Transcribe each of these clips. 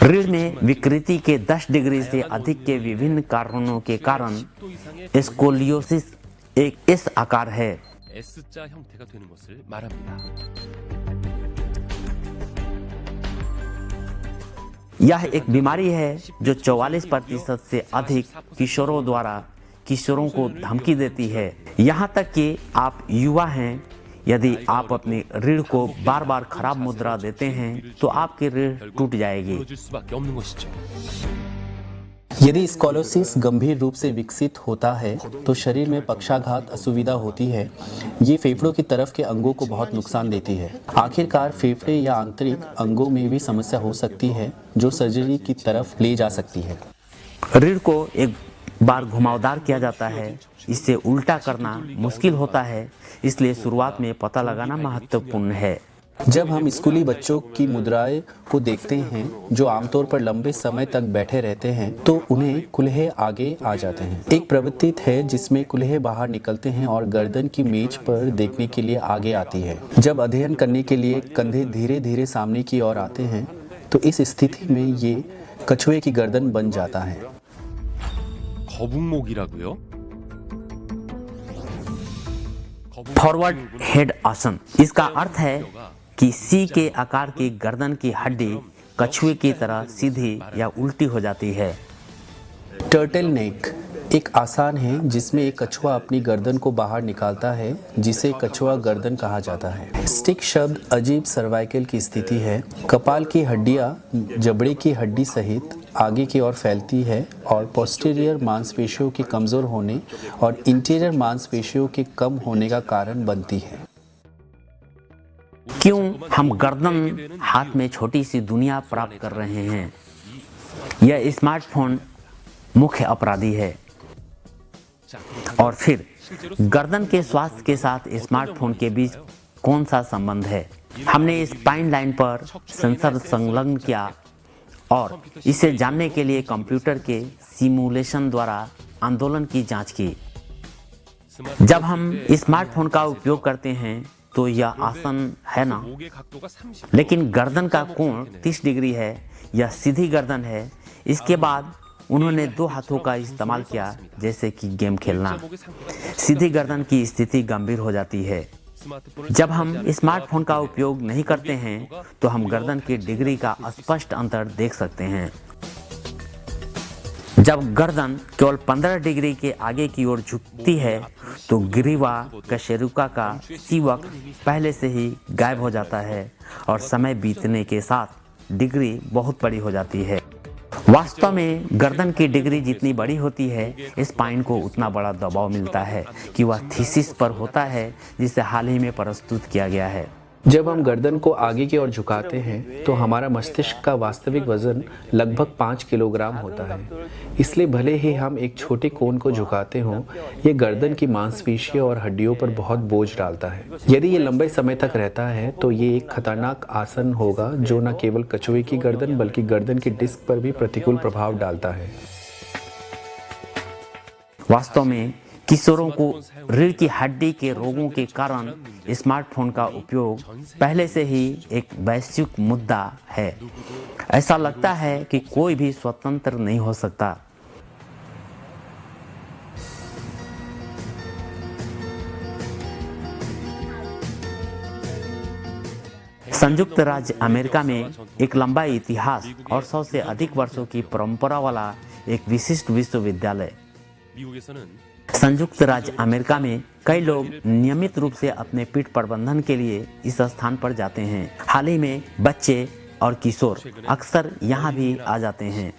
रीढ़ में विकृति के 10 डिग्री से अधिक के विभिन्न कारणों के कारण स्कोलियोसिस एक एस आकार है। S자 형태가 되는 것을 말합니다. यह एक बीमारी है जो 44% से अधिक किशोरों को धमकी देती है। यहाँ तक कि आप युवा हैं, यदि आप अपनी रीढ़ को बार बार खराब मुद्रा देते हैं तो आपकी रीढ़ टूट जाएगी। 부러질 수밖에 없는 것이죠. यदि स्कोलियोसिस गंभीर रूप से विकसित होता है तो शरीर में पक्षाघात असुविधा होती है। ये फेफड़ों की तरफ के अंगों को बहुत नुकसान देती है। आखिरकार फेफड़े या आंतरिक अंगों में भी समस्या हो सकती है जो सर्जरी की तरफ ले जा सकती है। रीढ़ को एक बार घुमावदार किया जाता है, इसे उल्टा करना मुश्किल होता है, इसलिए शुरुआत में पता लगाना महत्वपूर्ण है। जब हम स्कूली बच्चों की मुद्राएं को देखते हैं जो आमतौर पर लंबे समय तक बैठे रहते हैं तो उन्हें कुल्हे आगे आ जाते हैं। एक प्रवृत्ति है जिसमें कुल्हे बाहर निकलते हैं और गर्दन की मेज पर देखने के लिए आगे आती है। जब अध्ययन करने के लिए कंधे धीरे धीरे सामने की ओर आते हैं तो इस स्थिति में ये कछुए की गर्दन बन जाता है। 거북목이라고요? फॉरवर्ड हेड आसन, इसका अर्थ है कि सी के आकार की गर्दन की हड्डी कछुए की तरह सीधी या उल्टी हो जाती है। टर्टल नेक एक आसन है जिसमें एक कछुआ अपनी गर्दन को बाहर निकालता है, जिसे कछुआ गर्दन कहा जाता है। स्टिक शब्द अजीब सर्वाइकल की स्थिति है। कपाल की हड्डियां जबड़े की हड्डी सहित आगे की ओर फैलती है और पोस्टीरियर मांसपेशियों के कमजोर होने और इंटीरियर मांसपेशियों के कम होने का कारण बनती है। क्यों हम गर्दन हाथ में छोटी सी दुनिया प्राप्त कर रहे हैं? यह स्मार्टफोन मुख्य अपराधी है। और फिर गर्दन के स्वास्थ्य के साथ स्मार्टफोन के बीच कौन सा संबंध है? हमने स्पाइन लाइन पर सेंसर संलग्न किया और इसे जानने के लिए कंप्यूटर के सिमुलेशन द्वारा आंदोलन की जांच की। जब हम स्मार्टफोन का उपयोग करते हैं तो यह आसन है ना, लेकिन गर्दन का कोण 30 डिग्री है, यह सीधी गर्दन है। इसके बाद उन्होंने 2 हाथों का इस्तेमाल किया जैसे कि गेम खेलना। सीधी गर्दन की स्थिति गंभीर हो जाती है। जब हम स्मार्टफोन का उपयोग नहीं करते हैं तो हम गर्दन की डिग्री का स्पष्ट अंतर देख सकते हैं। जब गर्दन केवल 15 डिग्री के आगे की ओर झुकती है तो ग्रीवा कशेरुका का सीवक पहले से ही गायब हो जाता है और समय बीतने के साथ डिग्री बहुत बड़ी हो जाती है। वास्तव में गर्दन की डिग्री जितनी बड़ी होती है स्पाइन को उतना बड़ा दबाव मिलता है कि वह थीसिस पर होता है, जिसे हाल ही में प्रस्तुत किया गया है। जब हम गर्दन को आगे की ओर झुकाते हैं तो हमारा मस्तिष्क का वास्तविक वजन लगभग 5 किलोग्राम होता है। इसलिए भले ही हम एक छोटे कोण को झुकाते हों, ये गर्दन की मांसपेशियों और हड्डियों पर बहुत बोझ डालता है। यदि ये लंबे समय तक रहता है तो ये एक खतरनाक आसन होगा जो न केवल कछुए की गर्दन बल्कि गर्दन की डिस्क पर भी प्रतिकूल प्रभाव डालता है। वास्तव में किशोरों को रीढ़ की हड्डी के रोगों के कारण स्मार्टफोन का उपयोग पहले से ही एक वैश्विक मुद्दा है। ऐसा लगता है कि कोई भी स्वतंत्र नहीं हो सकता। संयुक्त राज्य अमेरिका में एक लंबा इतिहास और 100 से अधिक वर्षों की परंपरा वाला एक विशिष्ट विश्वविद्यालय। संयुक्त राज्य अमेरिका में कई लोग नियमित रूप से अपने पीठ प्रबंधन के लिए इस स्थान पर जाते हैं। हाल ही में बच्चे और किशोर अक्सर यहाँ भी आ जाते हैं।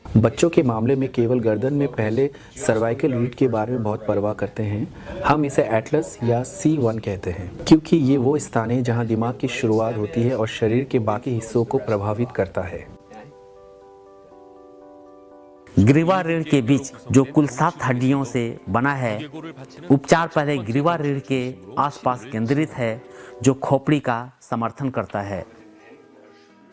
बच्चों के मामले में केवल गर्दन में पहले सर्वाइकल रीढ़ के बारे में बहुत परवाह करते हैं। हम इसे एटलस या C1 कहते हैं क्योंकि ये वो स्थान है जहाँ दिमाग की शुरुआत होती है और शरीर के बाकी हिस्सों को प्रभावित करता है। ग्रीवा रीढ़ के बीच जो कुल 7 हड्डियों से बना है, उपचार पहले ग्रीवा रीढ़ के आसपास केंद्रित है जो खोपड़ी का समर्थन करता है।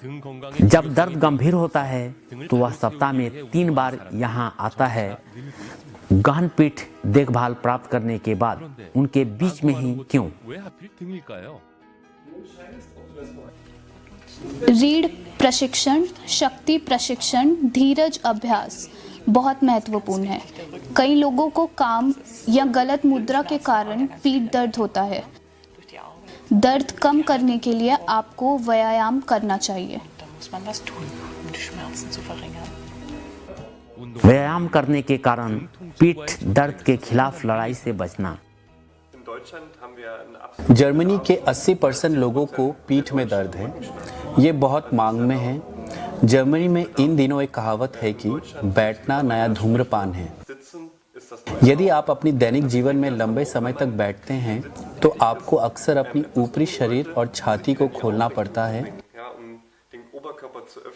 जब दर्द गंभीर होता है तो वह सप्ताह में 3 बार यहाँ आता है। गहन पीठ देखभाल प्राप्त करने के बाद उनके बीच में ही क्यों? रीढ़ प्रशिक्षण, शक्ति प्रशिक्षण, धीरज अभ्यास बहुत महत्वपूर्ण है। कई लोगों को काम या गलत मुद्रा के कारण पीठ दर्द होता है। दर्द कम करने के लिए आपको व्यायाम करना चाहिए। व्यायाम करने के कारण पीठ दर्द के खिलाफ लड़ाई से बचना। जर्मनी के 80% लोगों को पीठ में दर्द है। ये बहुत मांग में है। जर्मनी में इन दिनों एक कहावत है कि बैठना नया धूम्रपान है। यदि आप अपनी दैनिक जीवन में लंबे समय तक बैठते हैं तो आपको अक्सर अपनी ऊपरी शरीर और छाती को खोलना पड़ता है।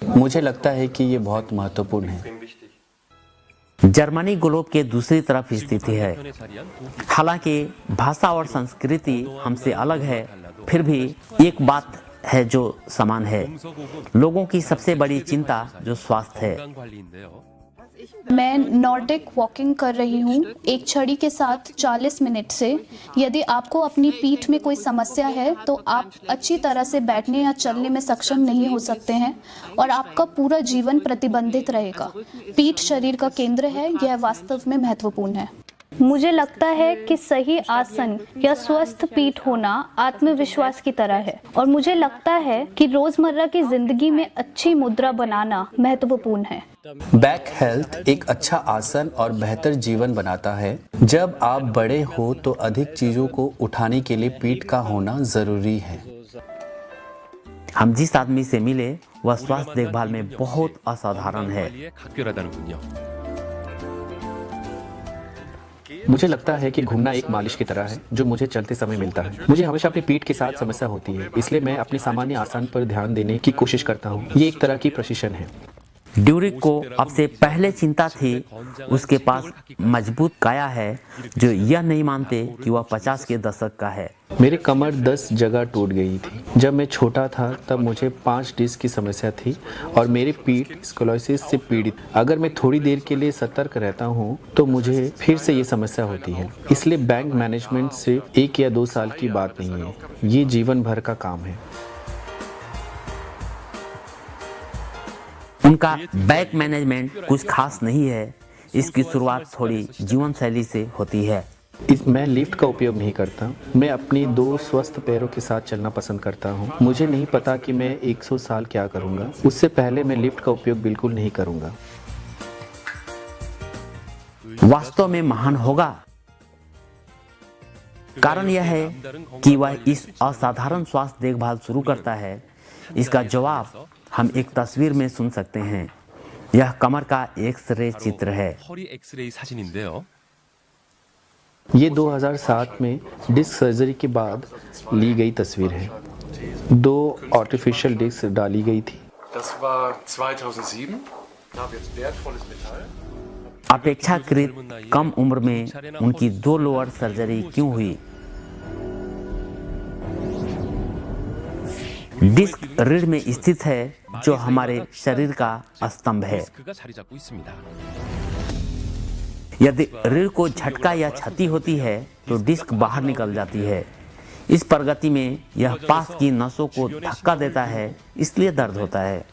मुझे लगता है कि ये बहुत महत्वपूर्ण है। जर्मनी ग्लोब के दूसरी तरफ स्थित है। हालांकि भाषा और संस्कृति हमसे अलग है, फिर भी एक बात है जो समान है। लोगों की सबसे बड़ी चिंता जो स्वास्थ्य है। मैं नॉर्डिक वॉकिंग कर रही हूँ एक छड़ी के साथ 40 मिनट से। यदि आपको अपनी पीठ में कोई समस्या है तो आप अच्छी तरह से बैठने या चलने में सक्षम नहीं हो सकते हैं और आपका पूरा जीवन प्रतिबंधित रहेगा। पीठ शरीर का केंद्र है, यह वास्तव में महत्वपूर्ण है। मुझे लगता है कि सही आसन या स्वस्थ पीठ होना आत्मविश्वास की तरह है और मुझे लगता है कि रोजमर्रा की जिंदगी में अच्छी मुद्रा बनाना महत्वपूर्ण है। बैक हेल्थ एक अच्छा आसन और बेहतर जीवन बनाता है। जब आप बड़े हो तो अधिक चीजों को उठाने के लिए पीठ का होना जरूरी है। हम जिस आदमी से मिले वह स्वास्थ्य देखभाल में बहुत असाधारण है। मुझे लगता है कि घूमना एक मालिश की तरह है जो मुझे चलते समय मिलता है। मुझे हमेशा अपनी पीठ के साथ समस्या होती है, इसलिए मैं अपने सामान्य आसन पर ध्यान देने की कोशिश करता हूँ। ये एक तरह की प्रशिक्षण है। ड्यूरिक को अब से पहले चिंता थी उसके पास मजबूत काया है जो यह नहीं मानते कि वह 50 के दशक का है। मेरी कमर 10 जगह टूट गई थी। जब मैं छोटा था तब मुझे 5 डिस्क की समस्या थी और मेरी पीठ स्कोलोसिस से पीड़ित। अगर मैं थोड़ी देर के लिए सतर्क रहता हूँ तो मुझे फिर से ये समस्या होती है। इसलिए बैंक मैनेजमेंट सिर्फ 1 या 2 साल की बात नहीं है, ये जीवन भर का काम है। उनका बैक मैनेजमेंट कुछ खास नहीं है। इसकी शुरुआत थोड़ी जीवन शैली से होती है। मैं लिफ्ट का उपयोग नहीं करता। मैं अपनी 2 स्वस्थ पैरों के साथ चलना पसंद करता हूँ। मुझे नहीं पता कि मैं 100 साल क्या करूँगा। उससे पहले मैं लिफ्ट का उपयोग बिल्कुल नहीं करूँगा। वास्तव में महान होगा। कारण यह है कि वह इस असाधारण स्वास्थ्य देखभाल शुरू करता है। इसका जवाब हम एक तस्वीर में सुन सकते हैं। यह कमर का एक्स-रे चित्र है। ये 2007 में डिस्क सर्जरी के बाद ली गई तस्वीर है। 2 आर्टिफिशियल डिस्क डाली गई थी। अपेक्षाकृत कम उम्र में उनकी 2 लोअर सर्जरी क्यों हुई? डिस्क रीढ़ में स्थित है जो हमारे शरीर का स्तंभ है। यदि रीढ़ को झटका या क्षति होती है तो डिस्क बाहर निकल जाती है। इस प्रगति में यह पास की नसों को धक्का देता है, इसलिए दर्द होता है।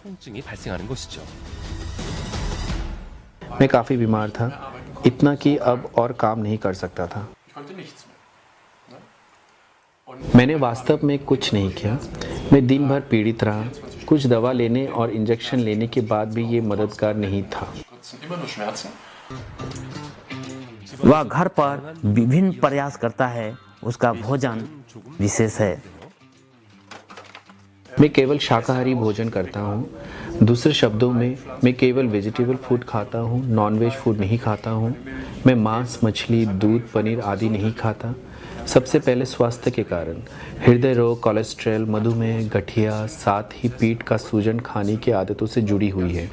मैं काफ़ी बीमार था, इतना कि अब और काम नहीं कर सकता था। मैंने वास्तव में कुछ नहीं किया। मैं दिन भर पीड़ित रहा। कुछ दवा लेने और इंजेक्शन लेने के बाद भी ये मददगार नहीं था। वह घर पर विभिन्न प्रयास करता है। उसका भोजन विशेष है। मैं केवल शाकाहारी भोजन करता हूँ। दूसरे शब्दों में मैं केवल वेजिटेबल फूड खाता हूँ, नॉनवेज फूड नहीं खाता हूँ। मैं मांस, मछली, दूध, पनीर आदि नहीं खाता। सबसे पहले स्वास्थ्य के कारण हृदय रोग, कोलेस्ट्रॉल, मधुमेह, गठिया, साथ ही पीठ का सूजन खाने की आदतों से जुड़ी हुई है।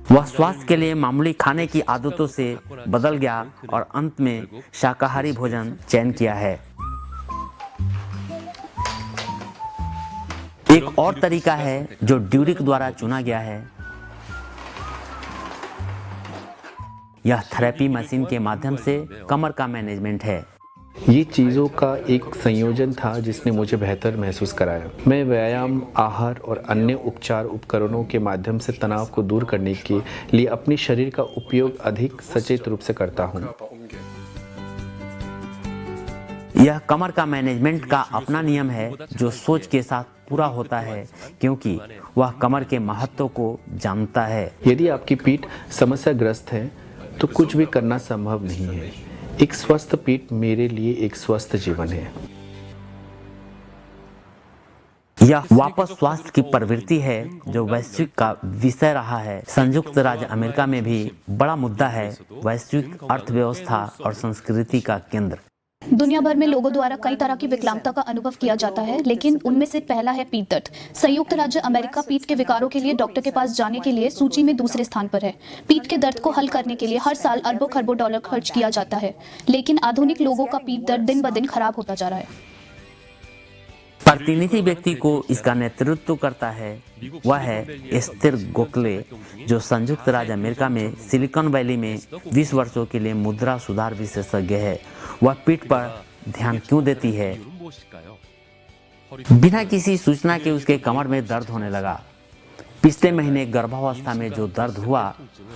वह स्वास्थ्य के लिए मामूली खाने की आदतों से बदल गया और अंत में शाकाहारी भोजन चयन किया है। एक और तरीका है जो ड्यूरिक द्वारा चुना गया है। यह थेरेपी मशीन के माध्यम से कमर का मैनेजमेंट है। ये चीज़ों का एक संयोजन था जिसने मुझे बेहतर महसूस कराया। मैं व्यायाम, आहार और अन्य उपचार उपकरणों के माध्यम से तनाव को दूर करने के लिए अपने शरीर का उपयोग अधिक सचेत रूप से करता हूँ। यह कमर का मैनेजमेंट का अपना नियम है जो सोच के साथ पूरा होता है, क्योंकि वह कमर के महत्व को जानता है। यदि आपकी पीठ समस्याग्रस्त है तो कुछ भी करना संभव नहीं है। एक स्वस्थ पीठ मेरे लिए एक स्वस्थ जीवन है। यह वापस स्वास्थ्य की प्रवृत्ति है जो वैश्विक का विषय रहा है। संयुक्त राज्य अमेरिका में भी बड़ा मुद्दा है, वैश्विक अर्थव्यवस्था और संस्कृति का केंद्र। दुनिया भर में लोगों द्वारा कई तरह की विकलांगता का अनुभव किया जाता है, लेकिन उनमें से पहला है पीठ दर्द। संयुक्त राज्य अमेरिका पीठ के विकारों के लिए डॉक्टर के पास जाने के लिए सूची में दूसरे स्थान पर है। पीठ के दर्द को हल करने के लिए हर साल अरबों खरबों डॉलर खर्च किया जाता है, लेकिन आधुनिक लोगों का पीठ दर्द दिन ब दिन खराब होता जा रहा है। प्रतिनिधि व्यक्ति को इसका नेतृत्व करता है, वह है एस्तेर गोखले, जो संयुक्त राज्य अमेरिका में सिलिकॉन वैली में 20 वर्षों के लिए मुद्रा सुधार विशेषज्ञ है। वह पीठ पर ध्यान क्यों देती है? बिना किसी सूचना के उसके कमर में दर्द होने लगा। पिछले महीने गर्भावस्था में जो दर्द हुआ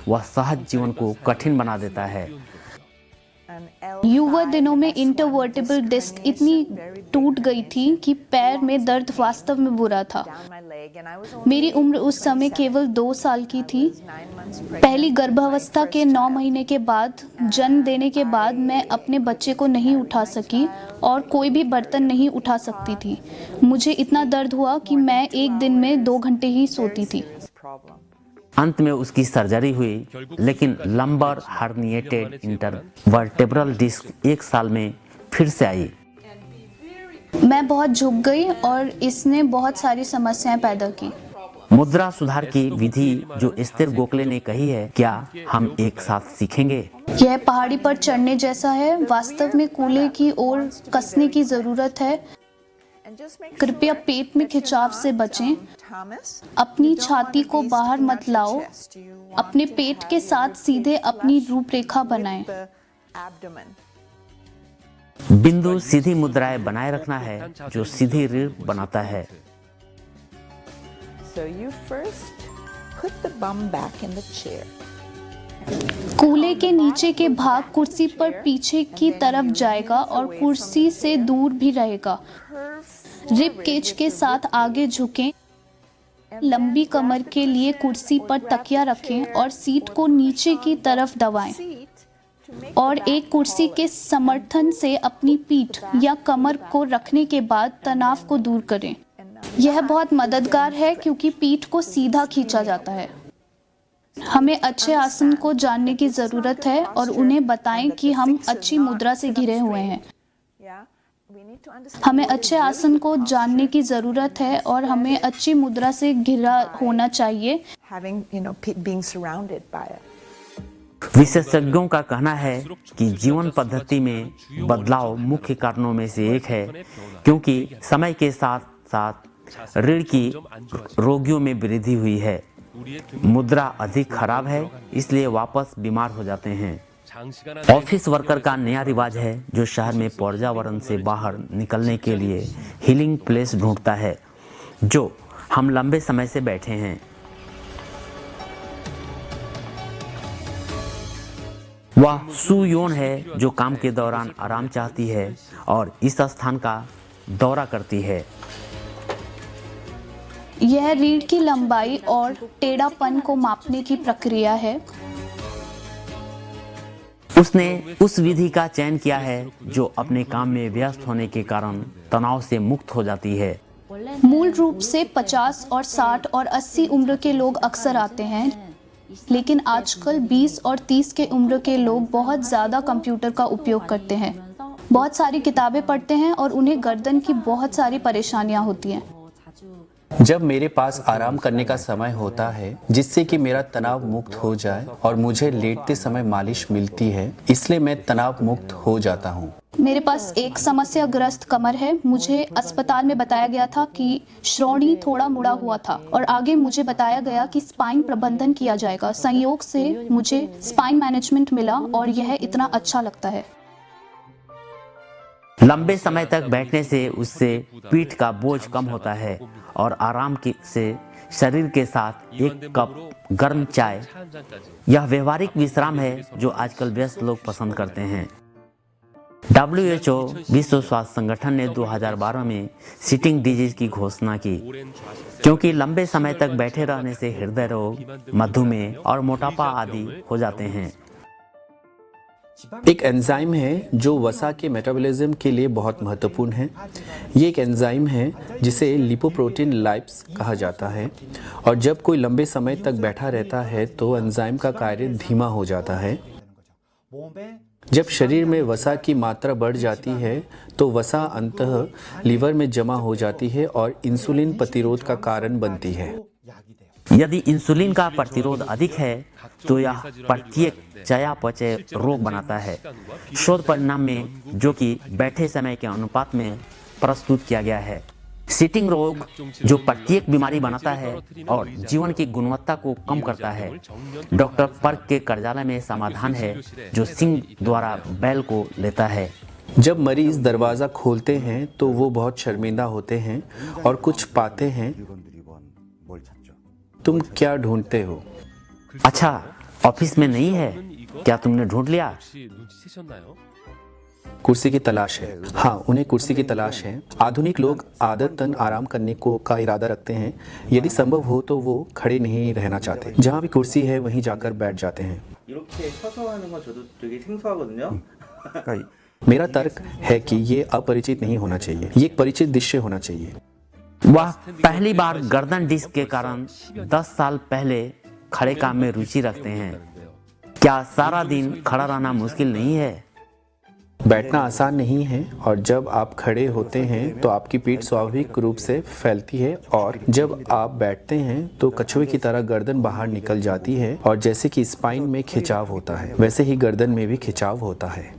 वह सहज जीवन को कठिन बना देता है। युवा दिनों में इंटरवर्टेबल डिस्क इतनी टूट गई थी कि पैर में दर्द वास्तव में बुरा था। मेरी उम्र उस समय केवल 2 साल की थी। पहली गर्भावस्था के 9 महीने के बाद जन्म देने के बाद मैं अपने बच्चे को नहीं उठा सकी और कोई भी बर्तन नहीं उठा सकती थी। मुझे इतना दर्द हुआ कि मैं एक दिन में 2 घंटे ही सोती थी। अंत में उसकी सर्जरी हुई, लेकिन लंबर हर्निएटेड इंटरवर्टेब्रल डिस्क 1 साल में फिर से आई। मैं बहुत झुक गई और इसने बहुत सारी समस्याएं पैदा की। मुद्रा सुधार की विधि जो एस्तेर गोखले ने कही है, क्या हम एक साथ सीखेंगे? यह पहाड़ी पर चढ़ने जैसा है। वास्तव में कूल्हे की ओर कसने की जरूरत है। कृपया पेट में खिंचाव से बचें। अपनी छाती को बाहर मत लाओ। अपने पेट के साथ सीधे अपनी रूपरेखा बनाएं। बिंदु सीधी मुद्राएं बनाए रखना है जो सीधी रीढ़ बनाता है। So you first put the bum back in the chair. कूल्हे के नीचे के भाग कुर्सी पर पीछे की तरफ जाएगा और कुर्सी से दूर भी रहेगा। रिब केज के साथ आगे झुकें। लंबी कमर के लिए कुर्सी पर तकिया रखें और सीट को नीचे की तरफ दबाएं और एक कुर्सी के समर्थन से अपनी पीठ या कमर को रखने के बाद तनाव को दूर करें। यह बहुत मददगार है क्योंकि पीठ को सीधा खींचा जाता है। हमें अच्छे आसन को जानने की जरूरत है और उन्हें बताएं कि हम अच्छी मुद्रा से घिरे हुए हैं। हमें अच्छे आसन को जानने की जरूरत है और हमें अच्छी मुद्रा से घिरा होना चाहिए। विशेषज्ञों का कहना है कि जीवन पद्धति में बदलाव मुख्य कारणों में से एक है, क्योंकि समय के साथ साथ रीढ़ की रोगियों में वृद्धि हुई है। मुद्रा अधिक खराब है, इसलिए वापस बीमार हो जाते हैं। ऑफिस वर्कर का नया रिवाज है जो शहर में पर्यावरण से बाहर निकलने के लिए हीलिंग प्लेस ढूंढता है, जो हम लंबे समय से बैठे हैं। वह सू योन है जो काम के दौरान आराम चाहती है और इस स्थान का दौरा करती है। यह रीढ़ की लंबाई और टेढ़ापन को मापने की प्रक्रिया है। उसने उस विधि का चयन किया है जो अपने काम में व्यस्त होने के कारण तनाव से मुक्त हो जाती है। मूल रूप से 50 और 60 और 80 उम्र के लोग अक्सर आते हैं, लेकिन आजकल 20 और 30 के उम्र के लोग बहुत ज़्यादा कंप्यूटर का उपयोग करते हैं, बहुत सारी किताबें पढ़ते हैं और उन्हें गर्दन की बहुत सारी परेशानियां होती हैं। जब मेरे पास आराम करने का समय होता है जिससे कि मेरा तनाव मुक्त हो जाए और मुझे लेटते समय मालिश मिलती है, इसलिए मैं तनाव मुक्त हो जाता हूँ। मेरे पास एक समस्याग्रस्त कमर है। मुझे अस्पताल में बताया गया था कि श्रोणि थोड़ा मुड़ा हुआ था और आगे मुझे बताया गया कि स्पाइन प्रबंधन किया जाएगा। संयोग से मुझे स्पाइन मैनेजमेंट मिला और यह इतना अच्छा लगता है। लंबे समय तक बैठने से उससे पीठ का बोझ कम होता है और आराम से शरीर के साथ एक कप गर्म चाय, यह व्यवहारिक विश्राम है जो आजकल व्यस्त लोग पसंद करते हैं। WHO विश्व स्वास्थ्य संगठन ने 2012 में सिटिंग डिजीज की घोषणा की, क्योंकि लंबे समय तक बैठे रहने से हृदय रोग, मधुमेह और मोटापा आदि हो जाते हैं। एक एंजाइम है जो वसा के मेटाबॉलिज्म के लिए बहुत महत्वपूर्ण है। ये एक एंजाइम है जिसे लिपोप्रोटीन लाइप्स कहा जाता है, और जब कोई लंबे समय तक बैठा रहता है तो एंजाइम का कार्य धीमा हो जाता है। जब शरीर में वसा की मात्रा बढ़ जाती है तो वसा अंततः लीवर में जमा हो जाती है और इंसुलिन प्रतिरोध का कारण बनती है। यदि इंसुलिन का प्रतिरोध अधिक है तो यह प्रत्येक चयापचय रोग बनाता है। शोध परिणाम में, जो कि बैठे समय के अनुपात में प्रस्तुत किया गया है, सिटिंग रोग जो प्रत्येक बीमारी बनाता है और जीवन की गुणवत्ता को कम करता है, डॉक्टर पर्क के कार्यालय में समाधान है जो सिंह द्वारा बैल को लेता है। जब मरीज दरवाज़ा खोलते हैं तो वो बहुत शर्मिंदा होते हैं और कुछ पाते हैं। तुम क्या ढूंढते हो? अच्छा, ऑफिस में नहीं है, क्या तुमने ढूंढ लिया? कुर्सी की तलाश है। हाँ, उन्हें कुर्सी की तलाश है। आधुनिक लोग आदतन आराम करने का इरादा रखते हैं। यदि संभव हो तो वो खड़े नहीं रहना चाहते। जहाँ भी कुर्सी है वहीं जाकर बैठ जाते हैं। 이렇게 서서 하는 건 저도 되게 생소하거든요. मेरा तर्क है कि ये अपरिचित नहीं होना चाहिए, ये एक परिचित दृश्य होना चाहिए। वह पहली बार गर्दन डिस्क के कारण 10 साल पहले खड़े काम में रुचि रखते हैं। क्या सारा दिन खड़ा रहना मुश्किल नहीं है? बैठना आसान नहीं है, और जब आप खड़े होते हैं तो आपकी पीठ स्वाभाविक रूप से फैलती है, और जब आप बैठते हैं तो कछुए की तरह गर्दन बाहर निकल जाती है, और जैसे कि स्पाइन में खिंचाव होता है वैसे ही गर्दन में भी खिंचाव होता है।